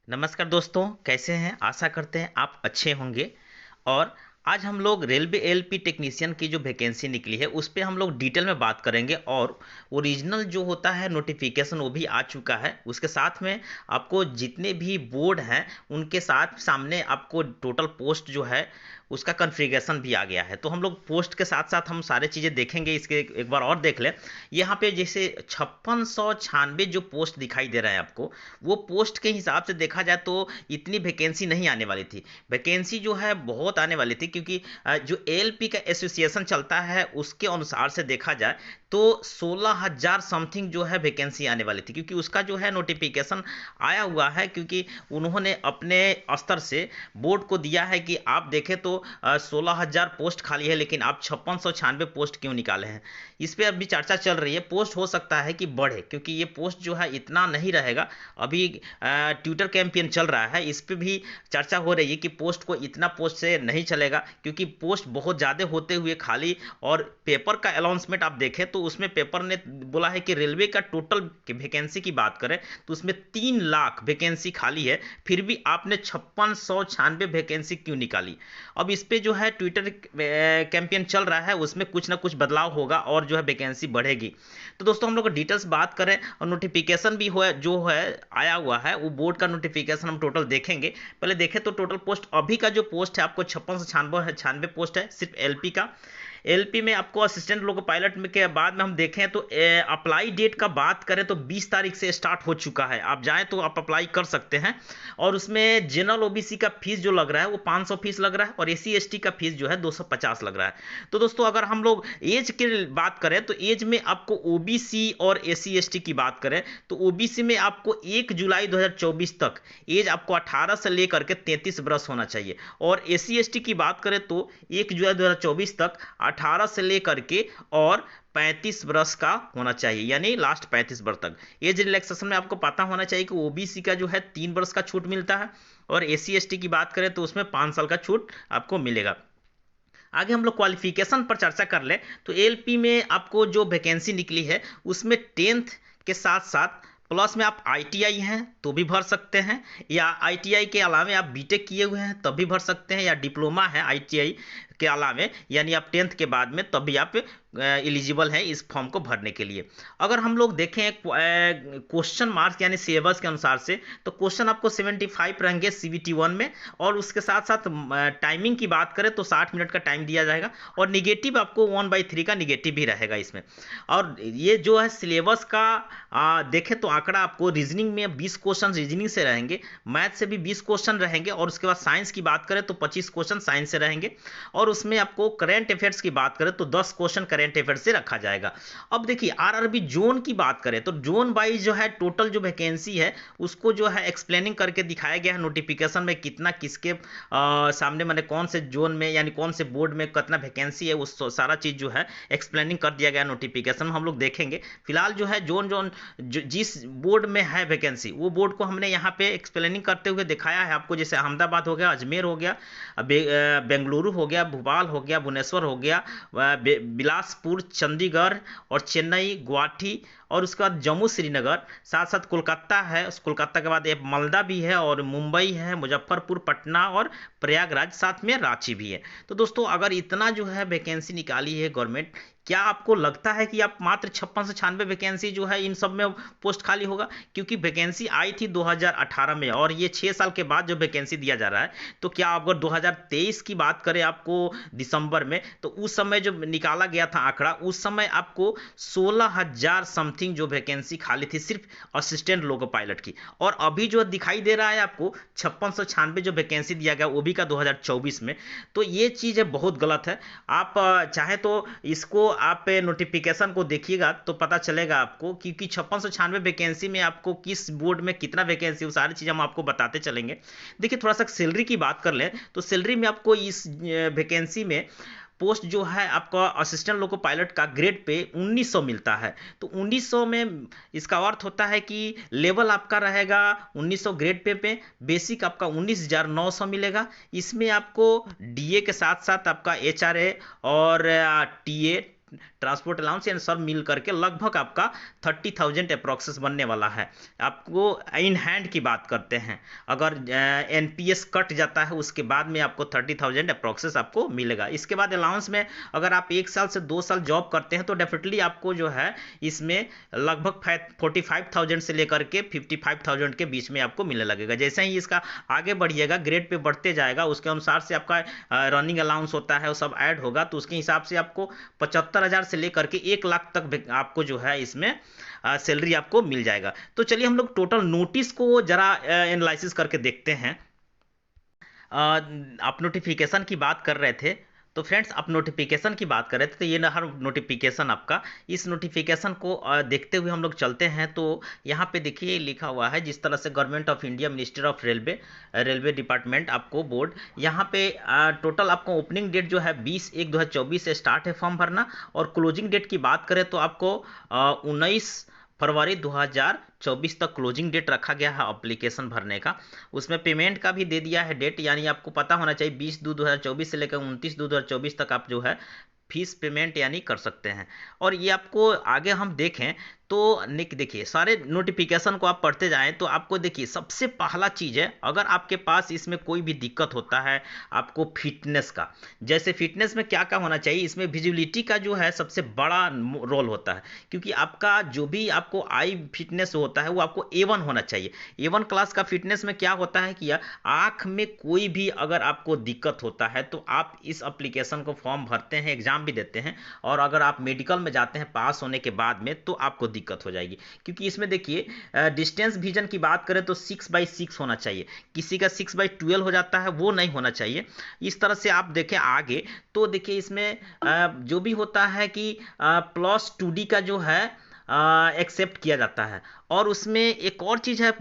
नमस्कार दोस्तों, कैसे हैं? आशा करते हैं आप अच्छे होंगे। और आज हम लोग रेलवे एलपी टेक्नीशियन की जो वैकेंसी निकली है उस पे हम लोग डिटेल में बात करेंगे। और ओरिजिनल जो होता है नोटिफिकेशन वो भी आ चुका है। उसके साथ में आपको जितने भी बोर्ड हैं उनके साथ सामने आपको टोटल पोस्ट जो है उसका कन्फिग्रेशन भी आ गया है। तो हम लोग पोस्ट के साथ साथ हम सारे चीज़ें देखेंगे। इसके एक बार और देख लें। यहाँ पे जैसे 5696 जो पोस्ट दिखाई दे रहा है आपको, वो पोस्ट के हिसाब से देखा जाए तो इतनी वैकेंसी नहीं आने वाली थी। वैकेंसी जो है बहुत आने वाली थी, क्योंकि जो एएलपी का एसोसिएशन चलता है उसके अनुसार से देखा जाए तो 16,000 समथिंग जो है वैकेंसी आने वाली थी। क्योंकि उसका जो है नोटिफिकेशन आया हुआ है, क्योंकि उन्होंने अपने स्तर से बोर्ड को दिया है कि आप देखें तो 16,000 पोस्ट खाली है, लेकिन आप 5696 पोस्ट क्यों निकाले हैं। इस पे अभी चर्चा चल रही है। पोस्ट हो सकता है कि बढ़े, क्योंकि ये पोस्ट जो है इतना नहीं रहेगा। अभी ट्विटर कैंपेन चल रहा है, इस पे भी चर्चा हो रही है कि पोस्ट को इतना पोस्ट से नहीं चलेगा, क्योंकि पोस्ट बहुत ज़्यादा होते हुए खाली। और पेपर का अनाउंसमेंट आप देखें तो उसमें पेपर ने बोला है कि रेलवे का टोटल वैकेंसी की बात करें तो उसमें 3 लाख वैकेंसी खाली है, फिर भी आपने 5696 वैकेंसी क्यों निकाली। अब इस पे जो है ट्विटर कैंपेन चल रहा है, उसमें कुछ ना कुछ बदलाव होगा और जो है वैकेंसी बढ़ेगी। तो दोस्तों हम लोग डिटेल्स बात करें और नोटिफिकेशन भी हो जो है आया हुआ है, वो बोर्ड का नोटिफिकेशन हम टोटल देखेंगे। पहले देखें तो टोटल पोस्ट अभी का जो पोस्ट है आपको 5696 पोस्ट है सिर्फ एलपी का। एलपी में आपको असिस्टेंट लोको पायलट में के बाद में हम देखें तो अप्लाई डेट का बात करें तो 20 तारीख से स्टार्ट हो चुका है। आप जाएं तो आप अप्लाई कर सकते हैं। और उसमें जनरल ओबीसी का फीस जो लग रहा है वो 500 फीस लग रहा है, और एसी एसटी का फीस जो है 250 लग रहा है। तो दोस्तों अगर हम लोग एज की बात करें तो एज में आपको ओबीसी और एसी एसटी की बात करें तो ओबीसी में आपको 1 जुलाई 2024 तक एज आपको 18 से लेकर के 33 बरस होना चाहिए। और एसी एसटी की बात करें तो 1 जुलाई 2024 तक 18 से लेकर के और 35 बरस का होना चाहिए, यानी लास्ट 35 बरस तक। एज रिलैक्सेशन में आपको पता होना चाहिए कि ओबीसी का जो है 3 बरस का छूट मिलता है, और एसी एसटी की बात करें तो उसमें 5 साल का छूट आपको मिलेगा। आगे हम लोग क्वालिफिकेशन पर चर्चा कर लें तो एलपी में आपको जो वैकेंसी निकली है उसमें 10th के साथ साथ प्लस में आप आईटीआई हैं तो भी भर सकते हैं, या आईटीआई के अलावे आप बीटेक किए हुए हैं तब भी भर सकते हैं, या डिप्लोमा है आईटीआई के अलावे यानी आप 10th के बाद में तब भी आप एलिजिबल हैं इस फॉर्म को भरने के लिए। अगर हम लोग देखें क्वेश्चन मार्क्स यानी सिलेबस के अनुसार से तो क्वेश्चन आपको 75 रहेंगे सीबीटी 1 में, और उसके साथ साथ टाइमिंग की बात करें तो 60 मिनट का टाइम दिया जाएगा, और निगेटिव आपको 1/3 का निगेटिव भी रहेगा इसमें। और ये जो है सिलेबस का देखें तो आंकड़ा आपको रीजनिंग में 20 क्वेश्चन रीजनिंग से रहेंगे, मैथ से भी 20 क्वेश्चन रहेंगे, और उसके बाद साइंस की बात करें तो 25 क्वेश्चन साइंस से रहेंगे, और उसमें आपको करंट अफेयर्स की बात करें तो 10 क्वेश्चन करंट अफेयर्स से रखा जाएगा। अब देखिए आरआरबी जोन की बात करें तो जोन वाइज जो है टोटल जो वैकेंसी है उसको जो है एक्सप्लेनिंग करके दिखाया गया है नोटिफिकेशन में, कितना किसके सामने मैंने कौन से जोन में यानी कौन से बोर्ड में कितना वैकेंसी है, उस सारा चीज जो है एक्सप्लेनिंग कर दिया गया नोटिफिकेशन हम लोग देखेंगे। फिलहाल जो है जोन जोन जिस बोर्ड में है वैकेंसी वो बोर्ड को हमने यहाँ पे एक्सप्लेनिंग करते हुए दिखाया है आपको। जैसे अहमदाबाद हो गया, अजमेर हो गया, बेंगलुरु हो गया, भोपाल हो गया, भुवनेश्वर हो गया, बिलासपुर, चंडीगढ़ और चेन्नई, गुवाहाटी, और उसके बाद जम्मू श्रीनगर, साथ साथ कोलकाता है। उस कोलकाता के बाद एक मालदा भी है, और मुंबई है, मुजफ्फरपुर, पटना और प्रयागराज, साथ में रांची भी है। तो दोस्तों अगर इतना जो है वैकेंसी निकाली है गवर्नमेंट, क्या आपको लगता है कि आप मात्र 5696 वैकेंसी जो है इन सब में पोस्ट खाली होगा? क्योंकि वैकेंसी आई थी 2018 में, और ये 6 साल के बाद जो वैकेंसी दिया जा रहा है, तो क्या अगर 2023 की बात करें आपको दिसंबर में, तो उस समय जो निकाला गया था आंकड़ा, उस समय आपको 16,000 समथिंग जो वैकेंसी खाली थी सिर्फ असिस्टेंट लोको पायलट की। और अभी जो दिखाई दे रहा है आपको 5696 जो वैकेंसी दिया गया वो भी का 2024 में, तो ये चीज़ बहुत गलत है। आप चाहे तो इसको आप नोटिफिकेशन को देखिएगा तो पता चलेगा आपको, क्योंकि 5696 वैकेंसी में आपको किस बोर्ड में कितना वैकेंसी वो सारी चीज़ हम आपको बताते चलेंगे। देखिए थोड़ा सा सैलरी की बात कर लें तो सैलरी में आपको इस वैकेंसी में पोस्ट जो है आपका असिस्टेंट लोको पायलट का ग्रेड पे 1900 मिलता है। तो 1900 में इसका अर्थ होता है कि लेवल आपका रहेगा 1900 ग्रेड पे बेसिक आपका 19,900 मिलेगा। इसमें आपको डीए के साथ साथ आपका एचआरए और टीए ट्रांसपोर्ट अलाउंस एंड सब मिल करके लगभग आपका 30,000 अप्रोक्सेस बनने वाला है। आपको इन हैंड की बात करते हैं, अगर एनपीएस कट जाता है उसके बाद में आपको 30,000 अप्रोक्सेस आपको मिलेगा। इसके बाद अलाउंस में अगर आप 1 साल से 2 साल जॉब करते हैं तो डेफिनेटली आपको जो है इसमें लगभग 45,000 से लेकर के 55,000 के बीच में आपको मिलने लगेगा। जैसे ही इसका आगे बढ़िएगा, ग्रेड पे बढ़ते जाएगा, उसके अनुसार से आपका रनिंग अलाउंस होता है वो सब ऐड होगा, तो उसके हिसाब से आपको 75,000 से लेकर के 1 लाख तक आपको जो है इसमें सैलरी आपको मिल जाएगा। तो चलिए हम लोग टोटल नोटिस को जरा एनालिसिस करके देखते हैं। आप नोटिफिकेशन की बात कर रहे थे, तो फ्रेंड्स आप नोटिफिकेशन की बात कर रहे थे, तो ये ना हर नोटिफिकेशन आपका, इस नोटिफिकेशन को देखते हुए हम लोग चलते हैं। तो यहाँ पे देखिए लिखा हुआ है जिस तरह से government of India, minister of railway department आपको बोर्ड, यहाँ पे टोटल आपको ओपनिंग डेट जो है 20/1/2024 से स्टार्ट है फॉर्म भरना, और क्लोजिंग डेट की बात करें तो आपको 19 फरवरी 2024 तक क्लोजिंग डेट रखा गया है एप्लीकेशन भरने का। उसमें पेमेंट का भी दे दिया है डेट, यानी आपको पता होना चाहिए 20/2/2024 से लेकर 29/2/2024 तक आप जो है फीस पेमेंट यानी कर सकते हैं। और ये आपको आगे हम देखें तो देखिए सारे नोटिफिकेशन को आप पढ़ते जाएं तो आपको देखिए सबसे पहला चीज़ है, अगर आपके पास इसमें कोई भी दिक्कत होता है आपको फिटनेस का, जैसे फिटनेस में क्या क्या होना चाहिए, इसमें विजिबिलिटी का जो है सबसे बड़ा रोल होता है, क्योंकि आपका जो भी आपको आई फिटनेस होता है वो आपको A1 होना चाहिए। A1 क्लास का फिटनेस में क्या होता है कि आँख में कोई भी अगर आपको दिक्कत होता है तो आप इस एप्लीकेशन को फॉर्म भरते हैं, एग्जाम भी देते हैं, और अगर आप मेडिकल में जाते हैं पास होने के बाद में तो आपको दिक्कत हो जाएगी। क्योंकि इसमें देखिए डिस्टेंस विजन की बात करें तो 6/6 होना चाहिए, किसी का 6/12 हो जाता है, वो नहीं होना चाहिए। इस तरह से आप देखें आगे तो देखिए इसमें जो भी होता है कि +2D का जो है एक्सेप्ट किया जाता है। और उसमें एक और चीज़ है,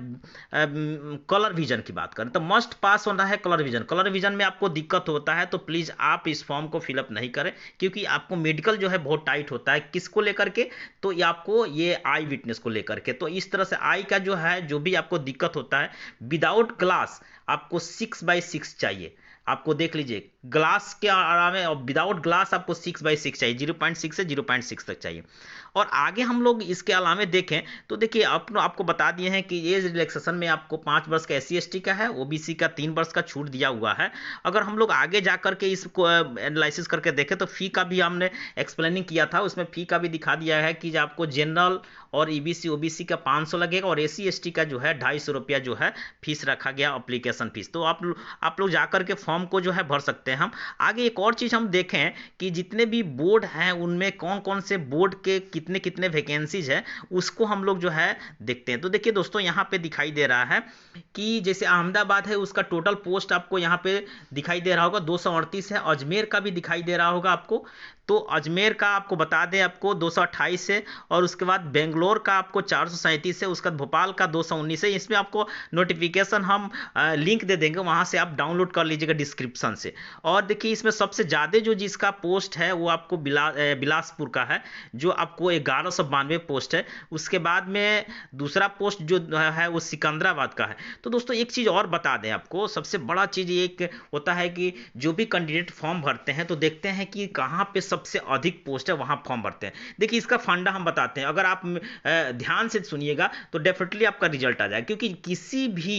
कलर विजन की बात करें तो मस्ट पास होना है कलर विजन। कलर विजन में आपको दिक्कत होता है तो प्लीज़ आप इस फॉर्म को फिलअप नहीं करें, क्योंकि आपको मेडिकल जो है बहुत टाइट होता है। किसको लेकर के, तो ये आपको ये आई विटनेस को लेकर के। तो इस तरह से आई का जो है जो भी आपको दिक्कत होता है, विदाउट ग्लास आपको 6/6 चाहिए। आपको देख लीजिए ग्लास के आराम में, और विदाउट ग्लास आपको 6/6 चाहिए, 0.6 से 0.6 तक चाहिए। और आगे हम लोग इसके अलावा देखें तो देखिए आपको बता दिए हैं कि एज रिलैक्सेशन में आपको 5 वर्ष का SC/ST का है, OBC का 3 वर्ष का छूट दिया हुआ है। अगर हम लोग आगे जा करके इसको एनालिसिस करके देखें तो फ़ी का भी हमने एक्सप्लेनिंग किया था, उसमें फ़ी का भी दिखा दिया है कि आपको जनरल और EBC OBC का 500 लगेगा, और SC/ST का जो है 250 रुपया जो है फीस रखा गया एप्लीकेशन फीस। तो आप लोग जा करके फॉर्म को जो है भर सकते हैं। हम आगे एक और चीज़ हम देखें कि जितने भी बोर्ड हैं उनमें कौन कौन से बोर्ड के कितने कितने वैकेंसीज है, उसको हम लोग जो है देखते हैं। तो देखिए दोस्तों यहाँ पे दिखाई दे रहा है कि जैसे अहमदाबाद है उसका टोटल पोस्ट आपको यहाँ पे दिखाई दे रहा होगा 238 है। अजमेर का भी दिखाई दे रहा होगा आपको, तो अजमेर का आपको बता दें आपको 228 है, और उसके बाद बेंगलोर का आपको 437 है, उसके बाद भोपाल का 219 है। इसमें आपको नोटिफिकेशन हम लिंक दे देंगे, वहाँ से आप डाउनलोड कर लीजिएगा डिस्क्रिप्शन से। और देखिए इसमें सबसे ज़्यादा जो जिसका पोस्ट है वो आपको बिलासपुर का है, जो आपको 1192 पोस्ट है। उसके बाद में दूसरा पोस्ट जो है वो सिकंदराबाद का है। तो दोस्तों एक चीज़ और बता दें आपको, सबसे बड़ा चीज़ एक होता है कि जो भी कैंडिडेट फॉर्म भरते हैं तो देखते हैं कि कहाँ पे सबसे अधिक पोस्ट है वहाँ फॉर्म भरते हैं। देखिए इसका फंडा हम बताते हैं, अगर आप ध्यान से सुनिएगा तो डेफिनेटली आपका रिजल्ट आ जाएगा। क्योंकि किसी भी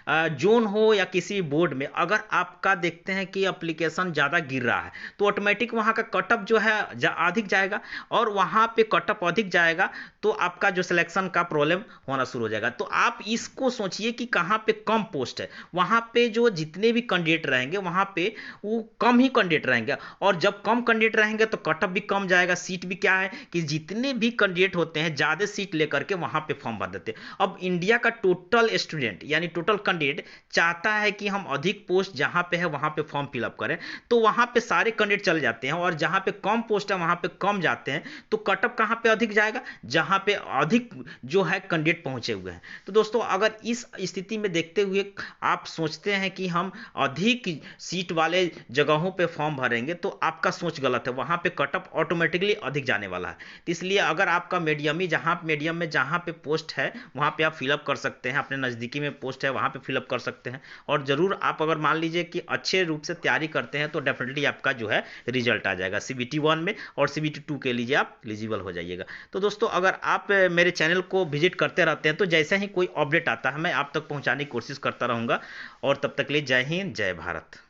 जोन हो या किसी बोर्ड में अगर आपका देखते हैं कि एप्लीकेशन ज़्यादा गिर रहा है तो ऑटोमेटिक वहाँ का कटअप जो है अधिक जाएगा, और वहाँ पे कटअप अधिक जाएगा तो आपका जो सिलेक्शन का प्रॉब्लम होना शुरू हो जाएगा। तो आप इसको सोचिए कि कहाँ पे कम पोस्ट है वहाँ पे जो जितने भी कैंडिडेट रहेंगे वहाँ पे वो कम ही कैंडिडेट रहेंगे, और जब कम कैंडिडेट रहेंगे तो कटअप भी कम जाएगा। सीट भी क्या है कि जितने भी कैंडिडेट होते हैं ज़्यादा सीट लेकर के वहाँ पे फॉर्म भर देते हैं। अब इंडिया का टोटल स्टूडेंट यानी टोटल कैंडिडेट चाहता है कि हम अधिक पोस्ट जहाँ पे है वहाँ पे फॉर्म फिलअप करें, तो वहाँ पे सारे कैंडिडेट चले जाते हैं, और जहाँ पे कम पोस्ट है वहाँ पे कम जाते हैं। तो कटअप का कहाँ पे अधिक जाएगा, जहाँ पे अधिक जो है कैंडिडेट पहुंचे हुए हैं। तो दोस्तों अगर इस स्थिति में देखते हुए आप सोचते हैं कि हम अधिक सीट वाले जगहों पे फॉर्म भरेंगे, तो आपका सोच गलत है। वहाँ पे कटअप ऑटोमेटिकली अधिक जाने वाला है। तो इसलिए अगर आपका मीडियम में जहाँ पे पोस्ट है वहाँ पे आप फिलअप कर सकते हैं, अपने नज़दीकी में पोस्ट है वहाँ पे फिलअप कर सकते हैं। और ज़रूर आप अगर मान लीजिए कि अच्छे रूप से तैयारी करते हैं तो डेफिनेटली आपका जो है रिजल्ट आ जाएगा CBT 1 में, और CBT 2 के लिए आप एलिजिबल हो जाइएगा। तो दोस्तों अगर आप मेरे चैनल को विजिट करते रहते हैं तो जैसे ही कोई अपडेट आता है मैं आप तक पहुंचाने की कोशिश करता रहूँगा। और तब तक के लिए जय हिंद, जय भारत।